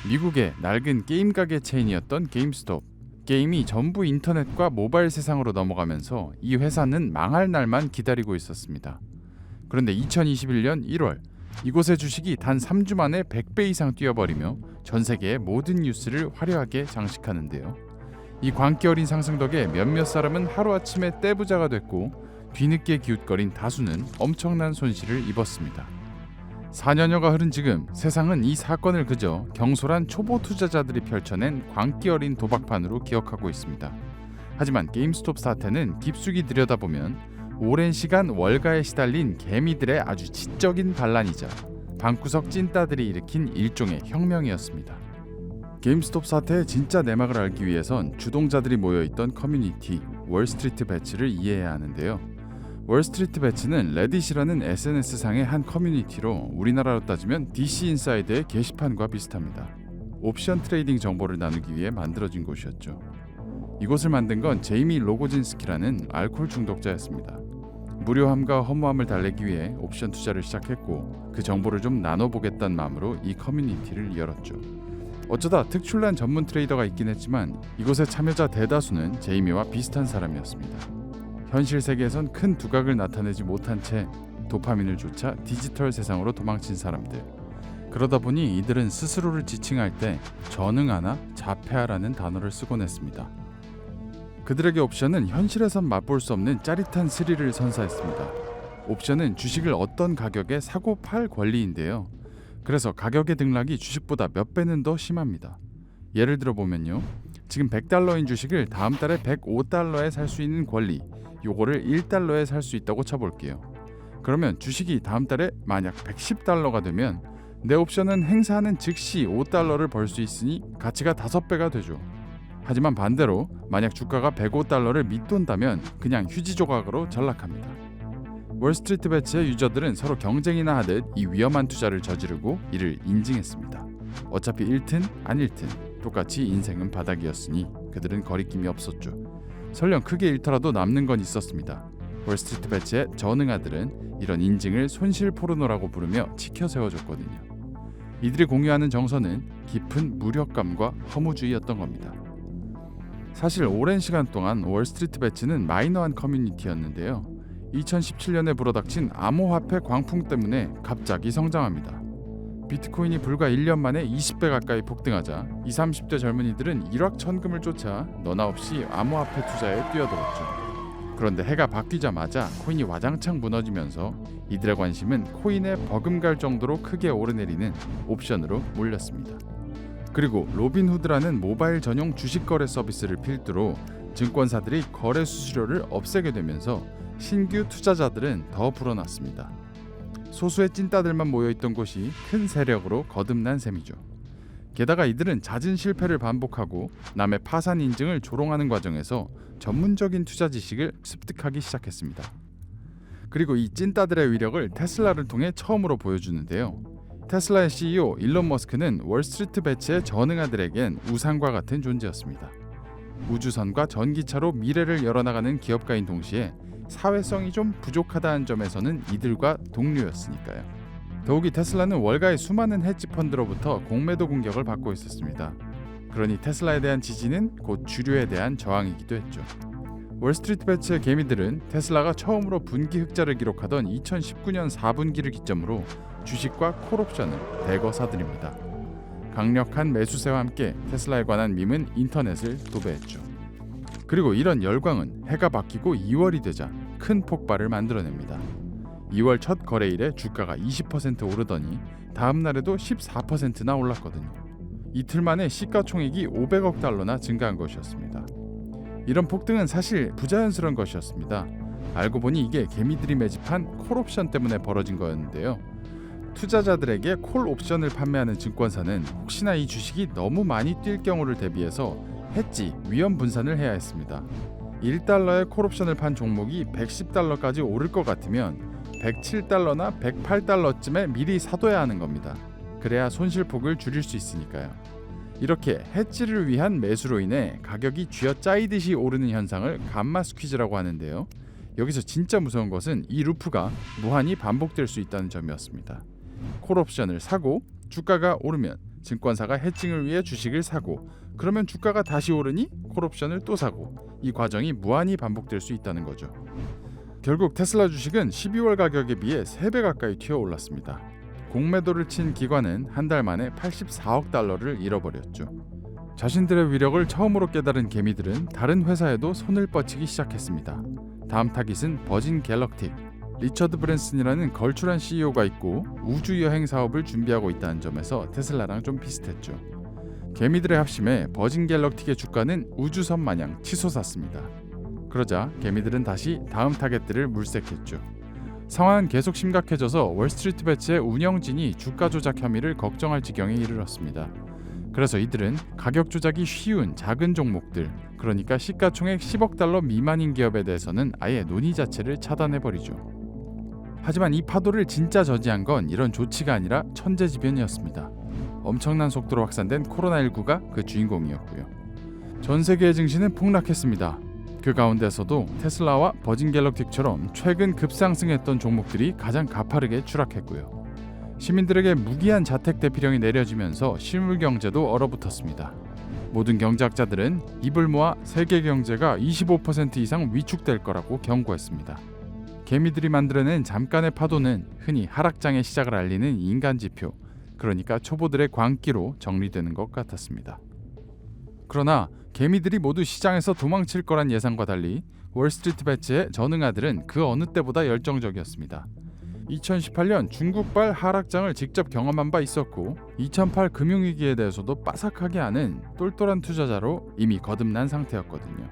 미국의 낡은 게임 가게 체인이었던 게임스톱. 게임이 전부 인터넷과 모바일 세상으로 넘어가면서 이 회사는 망할 날만 기다리고 있었습니다. 그런데 2021년 1월 이곳의 주식이 단 3주 만에 100배 이상 뛰어버리며 전 세계의 모든 뉴스를 화려하게 장식하는데요. 이 광기 어린 상승 덕에 몇몇 사람은 하루아침에 떼부자가 됐고 뒤늦게 기웃거린 다수는 엄청난 손실을 입었습니다. 4년여가 흐른 지금 세상은 이 사건을 그저 경솔한 초보 투자자들이 펼쳐낸 광기 어린 도박판으로 기억하고 있습니다. 하지만 게임스톱 사태는 깊숙이 들여다보면 오랜 시간 월가에 시달린 개미들의 아주 지적인 반란이자 방구석 찐따들이 일으킨 일종의 혁명이었습니다. 게임스톱 사태의 진짜 내막을 알기 위해선 주동자들이 모여있던 커뮤니티 월스트리트 배츠를 이해해야 하는데요. 월스트리트 배츠는 레딧이라는 SNS상의 한 커뮤니티로 우리나라로 따지면 DC 인사이드의 게시판과 비슷합니다. 옵션 트레이딩 정보를 나누기 위해 만들어진 곳이었죠. 이곳을 만든 건 제이미 로고진스키라는 알코올 중독자였습니다. 무료함과 허무함을 달래기 위해 옵션 투자를 시작했고 그 정보를 좀 나눠보겠다는 마음으로 이 커뮤니티를 열었죠. 어쩌다 특출난 전문 트레이더가 있긴 했지만 이곳의 참여자 대다수는 제이미와 비슷한 사람이었습니다. 현실 세계에선 큰 두각을 나타내지 못한 채 도파민을 쫓아 디지털 세상으로 도망친 사람들. 그러다 보니 이들은 스스로를 지칭할 때 전응하나 자폐하라는 단어를 쓰곤 했습니다. 그들에게 옵션은 현실에선 맛볼 수 없는 짜릿한 스릴을 선사했습니다. 옵션은 주식을 어떤 가격에 사고 팔 권리인데요. 그래서 가격의 등락이 주식보다 몇 배는 더 심합니다. 예를 들어 보면요. 지금 $100인 주식을 다음 달에 $105에 살 수 있는 권리, 요거를 $1에 살 수 있다고 쳐볼게요. 그러면 주식이 다음 달에 만약 $110가 되면 내 옵션은 행사하는 즉시 $5를 벌 수 있으니 가치가 5배가 되죠. 하지만 반대로 만약 주가가 $105를 밑돈다면 그냥 휴지 조각으로 전락합니다. 월스트리트 배츠의 유저들은 서로 경쟁이나 하듯 이 위험한 투자를 저지르고 이를 인증했습니다. 어차피 잃든 안 잃든 똑같이 인생은 바닥이었으니 그들은 거리낌이 없었죠. 설령 크게 잃더라도 남는 건 있었습니다. 월스트리트 배츠의 전응아들은 이런 인증을 손실 포르노라고 부르며 치켜 세워줬거든요. 이들이 공유하는 정서는 깊은 무력감과 허무주의였던 겁니다. 사실 오랜 시간 동안 월스트리트 배츠는 마이너한 커뮤니티였는데요. 2017년에 불어닥친 암호화폐 광풍 때문에 갑자기 성장합니다. 비트코인이 불과 1년 만에 20배 가까이 폭등하자 20, 30대 젊은이들은 일확천금을 쫓아 너나 없이 암호화폐 투자에 뛰어들었죠. 그런데 해가 바뀌자마자 코인이 와장창 무너지면서 이들의 관심은 코인에 버금갈 정도로 크게 오르내리는 옵션으로 몰렸습니다. 그리고 로빈후드라는 모바일 전용 주식 거래 서비스를 필두로 증권사들이 거래 수수료를 없애게 되면서 신규 투자자들은 더 불어났습니다. 소수의 찐따들만 모여있던 곳이 큰 세력으로 거듭난 셈이죠. 게다가 이들은 잦은 실패를 반복하고 남의 파산 인증을 조롱하는 과정에서 전문적인 투자 지식을 습득하기 시작했습니다. 그리고 이 찐따들의 위력을 테슬라를 통해 처음으로 보여주는데요. 테슬라의 CEO 일론 머스크는 월스트리트 배츠의 전응아들에겐 우상과 같은 존재였습니다. 우주선과 전기차로 미래를 열어나가는 기업가인 동시에 사회성이 좀 부족하다는 점에서는 이들과 동료였으니까요. 더욱이 테슬라는 월가의 수많은 헤지 펀드로부터 공매도 공격을 받고 있었습니다. 그러니 테슬라에 대한 지지는 곧 주류에 대한 저항이기도 했죠. 월스트리트 배츠의 개미들은 테슬라가 처음으로 분기 흑자를 기록하던 2019년 4분기를 기점으로 주식과 콜옵션을 대거 사들입니다. 강력한 매수세와 함께 테슬라에 관한 밈은 인터넷을 도배했죠. 그리고 이런 열광은 해가 바뀌고 2월이 되자 큰 폭발을 만들어냅니다. 2월 첫 거래일에 주가가 20% 오르더니 다음 날에도 14%나 올랐거든요. 이틀 만에 시가총액이 $500억 증가한 것이었습니다. 이런 폭등은 사실 부자연스러운 것이었습니다. 알고 보니 이게 개미들이 매집한 콜옵션 때문에 벌어진 거였는데요. 투자자들에게 콜옵션을 판매하는 증권사는 혹시나 이 주식이 너무 많이 뛸 경우를 대비해서 해지, 위험 분산을 해야 했습니다. $1의 콜옵션을 판 종목이 $110까지 오를 것 같으면 $107나 $108쯤에 미리 사둬야 하는 겁니다. 그래야 손실폭을 줄일 수 있으니까요. 이렇게 해지를 위한 매수로 인해 가격이 쥐어짜이듯이 오르는 현상을 감마 스퀴즈라고 하는데요. 여기서 진짜 무서운 것은 이 루프가 무한히 반복될 수 있다는 점이었습니다. 콜옵션을 사고 주가가 오르면 증권사가 해칭을 위해 주식을 사고, 그러면 주가가 다시 오르니 콜옵션을 또 사고, 이 과정이 무한히 반복될 수 있다는 거죠. 결국 테슬라 주식은 12월 가격에 비해 3배 가까이 튀어 올랐습니다. 공매도를 친 기관은 한 달 만에 84억 달러를 잃어버렸죠. 자신들의 위력을 처음으로 깨달은 개미들은 다른 회사에도 손을 뻗치기 시작했습니다. 다음 타깃은 버진 갤럭틱. 리처드 브랜슨이라는 걸출한 CEO가 있고 우주 여행 사업을 준비하고 있다는 점에서 테슬라랑 좀 비슷했죠. 개미들의 합심에 버진 갤럭틱의 주가는 우주선 마냥 치솟았습니다. 그러자 개미들은 다시 다음 타겟들을 물색했죠. 상황은 계속 심각해져서 월스트리트 배츠의 운영진이 주가 조작 혐의를 걱정할 지경에 이르렀습니다. 그래서 이들은 가격 조작이 쉬운 작은 종목들, 그러니까 시가총액 10억 달러 미만인 기업에 대해서는 아예 논의 자체를 차단해버리죠. 하지만 이 파도를 진짜 저지한 건 이런 조치가 아니라 천재지변이었습니다. 엄청난 속도로 확산된 코로나19가 그 주인공이었고요. 전 세계의 증시는 폭락했습니다. 그 가운데서도 테슬라와 버진 갤럭틱처럼 최근 급상승했던 종목들이 가장 가파르게 추락했고요. 시민들에게 무기한 자택 대피령이 내려지면서 실물 경제도 얼어붙었습니다. 모든 경제학자들은 입을 모아 세계 경제가 25% 이상 위축될 거라고 경고했습니다. 개미들이 만들어낸 잠깐의 파도는 흔히 하락장의 시작을 알리는 인간지표, 그러니까 초보들의 광기로 정리되는 것 같았습니다. 그러나 개미들이 모두 시장에서 도망칠 거란 예상과 달리 월스트리트 배츠의 전응아들은 그 어느 때보다 열정적이었습니다. 2018년 중국발 하락장을 직접 경험한 바 있었고 2008 금융위기에 대해서도 빠삭하게 아는 똘똘한 투자자로 이미 거듭난 상태였거든요.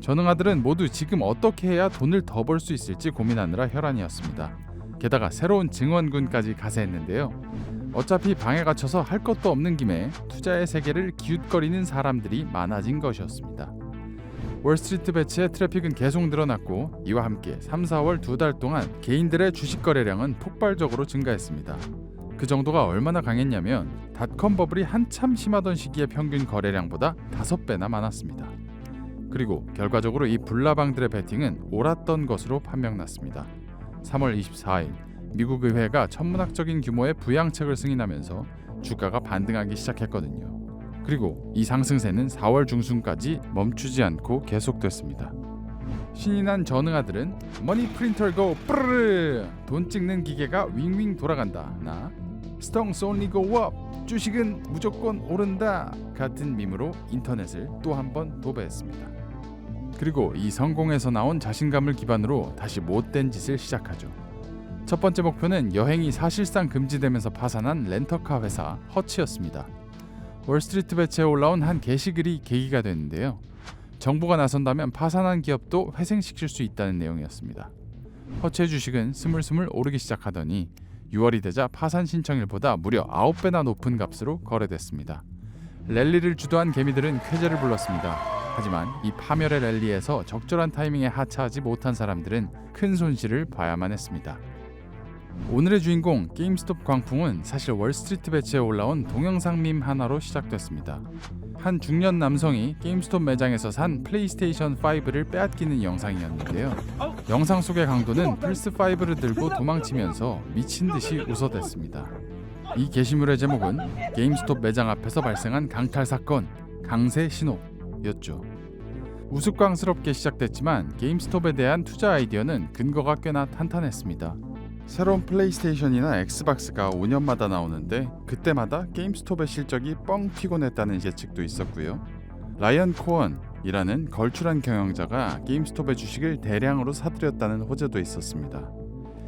전응아들은 모두 지금 어떻게 해야 돈을 더 벌 수 있을지 고민하느라 혈안이었습니다. 게다가 새로운 증원군까지 가세했는데요. 어차피 방에 갇혀서 할 것도 없는 김에 투자의 세계를 기웃거리는 사람들이 많아진 것이었습니다. 월스트리트 배츠의 트래픽은 계속 늘어났고 이와 함께 3, 4월 2달 동안 개인들의 주식 거래량은 폭발적으로 증가했습니다. 그 정도가 얼마나 강했냐면 닷컴 버블이 한참 심하던 시기의 평균 거래량보다 5배나 많았습니다. 그리고 결과적으로 이 불나방들의 베팅은 옳았던 것으로 판명났습니다. 3월 24일 미국 의회가 천문학적인 규모의 부양책을 승인하면서 주가가 반등하기 시작했거든요. 그리고 이 상승세는 4월 중순까지 멈추지 않고 계속됐습니다. 신이 난 전응아들은 머니 프린터 고 뿌르르, 돈 찍는 기계가 윙윙 돌아간다, 나 스톡스 only go up, 주식은 무조건 오른다 같은 밈으로 인터넷을 또 한 번 도배했습니다. 그리고 이 성공에서 나온 자신감을 기반으로 다시 못된 짓을 시작하죠. 첫 번째 목표는 여행이 사실상 금지되면서 파산한 렌터카 회사 허치였습니다. 월스트리트 배츠에 올라온 한 게시글이 계기가 됐는데요. 정부가 나선다면 파산한 기업도 회생시킬 수 있다는 내용이었습니다. 허치의 주식은 스물스물 오르기 시작하더니 6월이 되자 파산 신청일보다 무려 9배나 높은 값으로 거래됐습니다. 랠리를 주도한 개미들은 쾌재를 불렀습니다. 하지만 이 파멸의 랠리에서 적절한 타이밍에 하차하지 못한 사람들은 큰 손실을 봐야만 했습니다. 오늘의 주인공 게임스톱 광풍은 사실 월스트리트 배츠에 올라온 동영상 밈 하나로 시작됐습니다. 한 중년 남성이 게임스톱 매장에서 산 플레이스테이션 5를 빼앗기는 영상이었는데요. 영상 속의 강도는 플스5를 들고 도망치면서 미친듯이 웃어댔습니다. 이 게시물의 제목은 게임스톱 매장 앞에서 발생한 강탈 사건, 강세 신호였죠. 우스꽝스럽게 시작됐지만 게임스톱에 대한 투자 아이디어는 근거가 꽤나 탄탄했습니다. 새로운 플레이스테이션이나 엑스박스가 5년마다 나오는데 그때마다 게임스톱의 실적이 뻥 피곤했다는 예측도 있었고요. 라이언 코언이라는 걸출한 경영자가 게임스톱의 주식을 대량으로 사들였다는 호재도 있었습니다.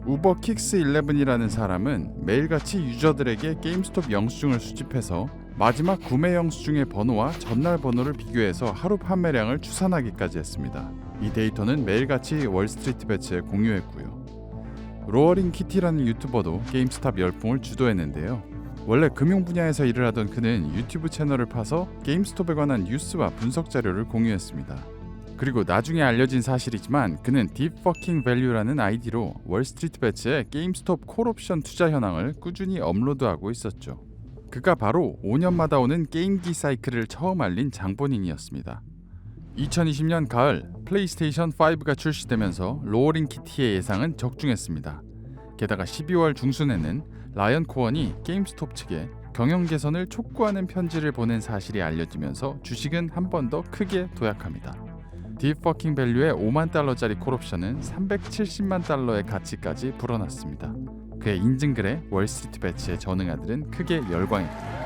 우버 킥스 11이라는 사람은 매일같이 유저들에게 게임스톱 영수증을 수집해서 마지막 구매 영수증의 번호와 전날 번호를 비교해서 하루 판매량을 추산하기까지 했습니다. 이 데이터는 매일같이 월스트리트 배츠에 공유했고요. 로어링 키티라는 유튜버도 게임스탑 열풍을 주도했는데요. 원래 금융 분야에서 일을 하던 그는 유튜브 채널을 파서 게임스톱에 관한 뉴스와 분석 자료를 공유했습니다. 그리고 나중에 알려진 사실이지만 그는 Deep Fucking Value라는 아이디로 월스트리트 배츠의 게임스톱 콜옵션 투자 현황을 꾸준히 업로드하고 있었죠. 그가 바로 5년마다 오는 게임기 사이클을 처음 알린 장본인이었습니다. 2020년 가을 플레이스테이션 5가 출시되면서 로어링 키티의 예상은 적중했습니다. 게다가 12월 중순에는 라이언 코언이 게임스톱 측에 경영 개선을 촉구하는 편지를 보낸 사실이 알려지면서 주식은 한 번 더 크게 도약합니다. 딥 퍼킹 밸류의 5만 달러짜리 콜옵션은 370만 달러의 가치까지 불어났습니다. 그의 인증글에 월스트리트 배치의 전응아들은 크게 열광했다.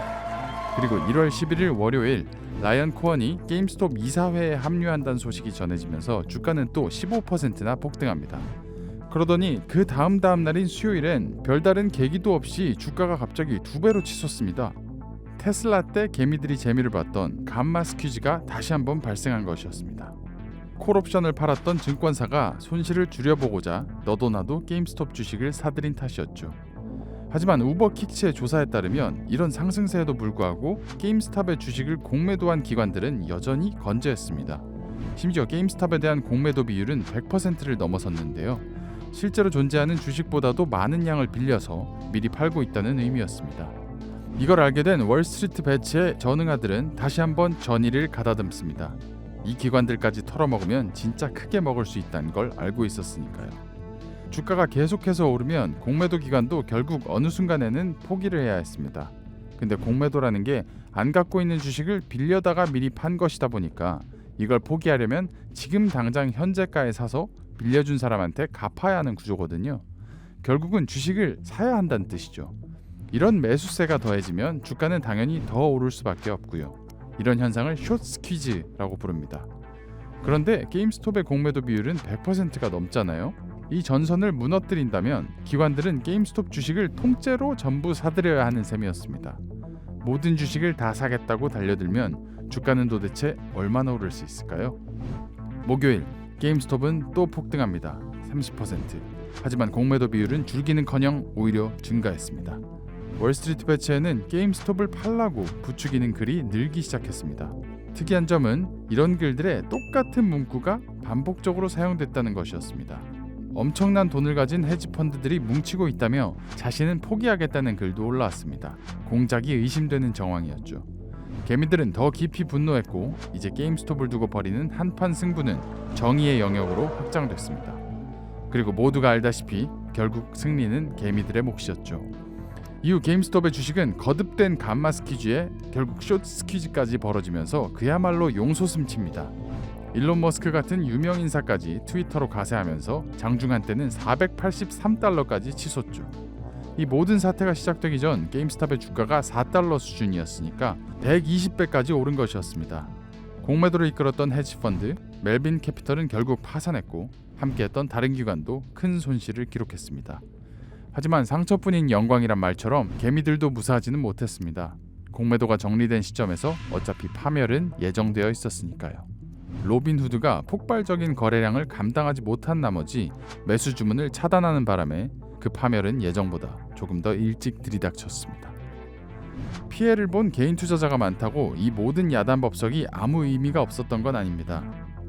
그리고 1월 11일 월요일 라이언 코언이 게임스톱 이사회에 합류한다는 소식이 전해지면서 주가는 또 15%나 폭등합니다. 그러더니 그 다음 날인 수요일엔 별다른 계기도 없이 주가가 갑자기 2배로 치솟습니다. 테슬라 때 개미들이 재미를 봤던 감마 스퀴즈가 다시 한번 발생한 것이었습니다. 콜옵션을 팔았던 증권사가 손실을 줄여보고자 너도 나도 게임스톱 주식을 사들인 탓이었죠. 하지만 우버킥스의 조사에 따르면 이런 상승세에도 불구하고 게임스톱의 주식을 공매도한 기관들은 여전히 건재했습니다. 심지어 게임스톱에 대한 공매도 비율은 100%를 넘어섰는데요. 실제로 존재하는 주식보다도 많은 양을 빌려서 미리 팔고 있다는 의미였습니다. 이걸 알게 된 월스트리트 배치의 전응아들은 다시 한번 전의를 가다듬습니다. 이 기관들까지 털어먹으면 진짜 크게 먹을 수 있다는 걸 알고 있었으니까요. 주가가 계속해서 오르면 공매도 기관도 결국 어느 순간에는 포기를 해야 했습니다. 근데 공매도라는 게 안 갖고 있는 주식을 빌려다가 미리 판 것이다 보니까 이걸 포기하려면 지금 당장 현재가에 사서 빌려준 사람한테 갚아야 하는 구조거든요. 결국은 주식을 사야 한다는 뜻이죠. 이런 매수세가 더해지면 주가는 당연히 더 오를 수밖에 없고요. 이런 현상을 숏 스퀴즈라고 부릅니다. 그런데 게임스톱의 공매도 비율은 100%가 넘잖아요. 이 전선을 무너뜨린다면 기관들은 게임스톱 주식을 통째로 전부 사들여야 하는 셈이었습니다. 모든 주식을 다 사겠다고 달려들면 주가는 도대체 얼마나 오를 수 있을까요? 목요일 게임스톱은 또 폭등합니다. 30%. 하지만 공매도 비율은 줄기는커녕 오히려 증가했습니다. 월스트리트 배치에는 게임스톱을 팔라고 부추기는 글이 늘기 시작했습니다. 특이한 점은 이런 글들의 똑같은 문구가 반복적으로 사용됐다는 것이었습니다. 엄청난 돈을 가진 헤지펀드들이 뭉치고 있다며 자신은 포기하겠다는 글도 올라왔습니다. 공작이 의심되는 정황이었죠. 개미들은 더 깊이 분노했고 이제 게임스톱을 두고 벌이는 한판 승부는 정의의 영역으로 확장됐습니다. 그리고 모두가 알다시피 결국 승리는 개미들의 몫이었죠. 이후 게임스톱의 주식은 거듭된 감마 스퀴즈에 결국 숏 스퀴즈까지 벌어지면서 그야말로 용솟음칩니다. 일론 머스크 같은 유명 인사까지 트위터로 가세하면서 장중 한때는 483달러까지 치솟죠. 이 모든 사태가 시작되기 전 게임스톱의 주가가 4달러 수준이었으니까 120배까지 오른 것이었습니다. 공매도를 이끌었던 헤지펀드 멜빈 캐피털은 결국 파산했고 함께했던 다른 기관도 큰 손실을 기록했습니다. 하지만 상처뿐인 영광이란 말처럼 개미들도 무사하지는 못했습니다. 공매도가 정리된 시점에서 어차피 파멸은 예정되어 있었으니까요. 로빈후드가 폭발적인 거래량을 감당하지 못한 나머지 매수 주문을 차단하는 바람에 그 파멸은 예정보다 조금 더 일찍 들이닥쳤습니다. 피해를 본 개인 투자자가 많다고 이 모든 야단 법석이 아무 의미가 없었던 건 아닙니다.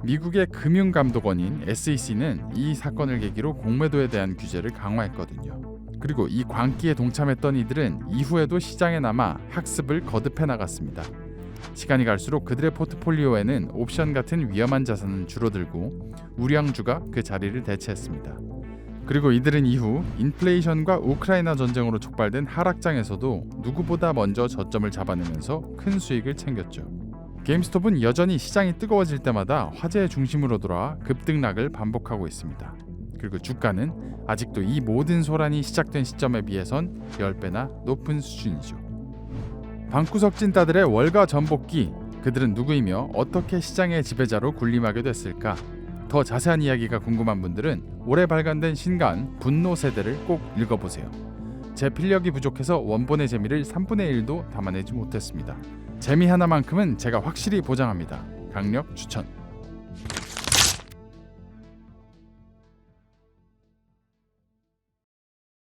미국의 금융감독원인 SEC는 이 사건을 계기로 공매도에 대한 규제를 강화했거든요. 그리고 이 광기에 동참했던 이들은 이후에도 시장에 남아 학습을 거듭해 나갔습니다. 시간이 갈수록 그들의 포트폴리오에는 옵션 같은 위험한 자산은 줄어들고 우량주가 그 자리를 대체했습니다. 그리고 이들은 이후 인플레이션과 우크라이나 전쟁으로 촉발된 하락장에서도 누구보다 먼저 저점을 잡아내면서 큰 수익을 챙겼죠. 게임스톱은 여전히 시장이 뜨거워질 때마다 화제의 중심으로 돌아와 급등락을 반복하고 있습니다. 그리고 주가는 아직도 이 모든 소란이 시작된 시점에 비해선 10배나 높은 수준이죠. 방구석 찐따들의 월가 전복기, 그들은 누구이며 어떻게 시장의 지배자로 군림하게 됐을까? 더 자세한 이야기가 궁금한 분들은 올해 발간된 신간 분노 세대를 꼭 읽어보세요. 제 필력이 부족해서 원본의 재미를 3분의 1도 담아내지 못했습니다. 재미 하나만큼은 제가 확실히 보장합니다. 강력 추천.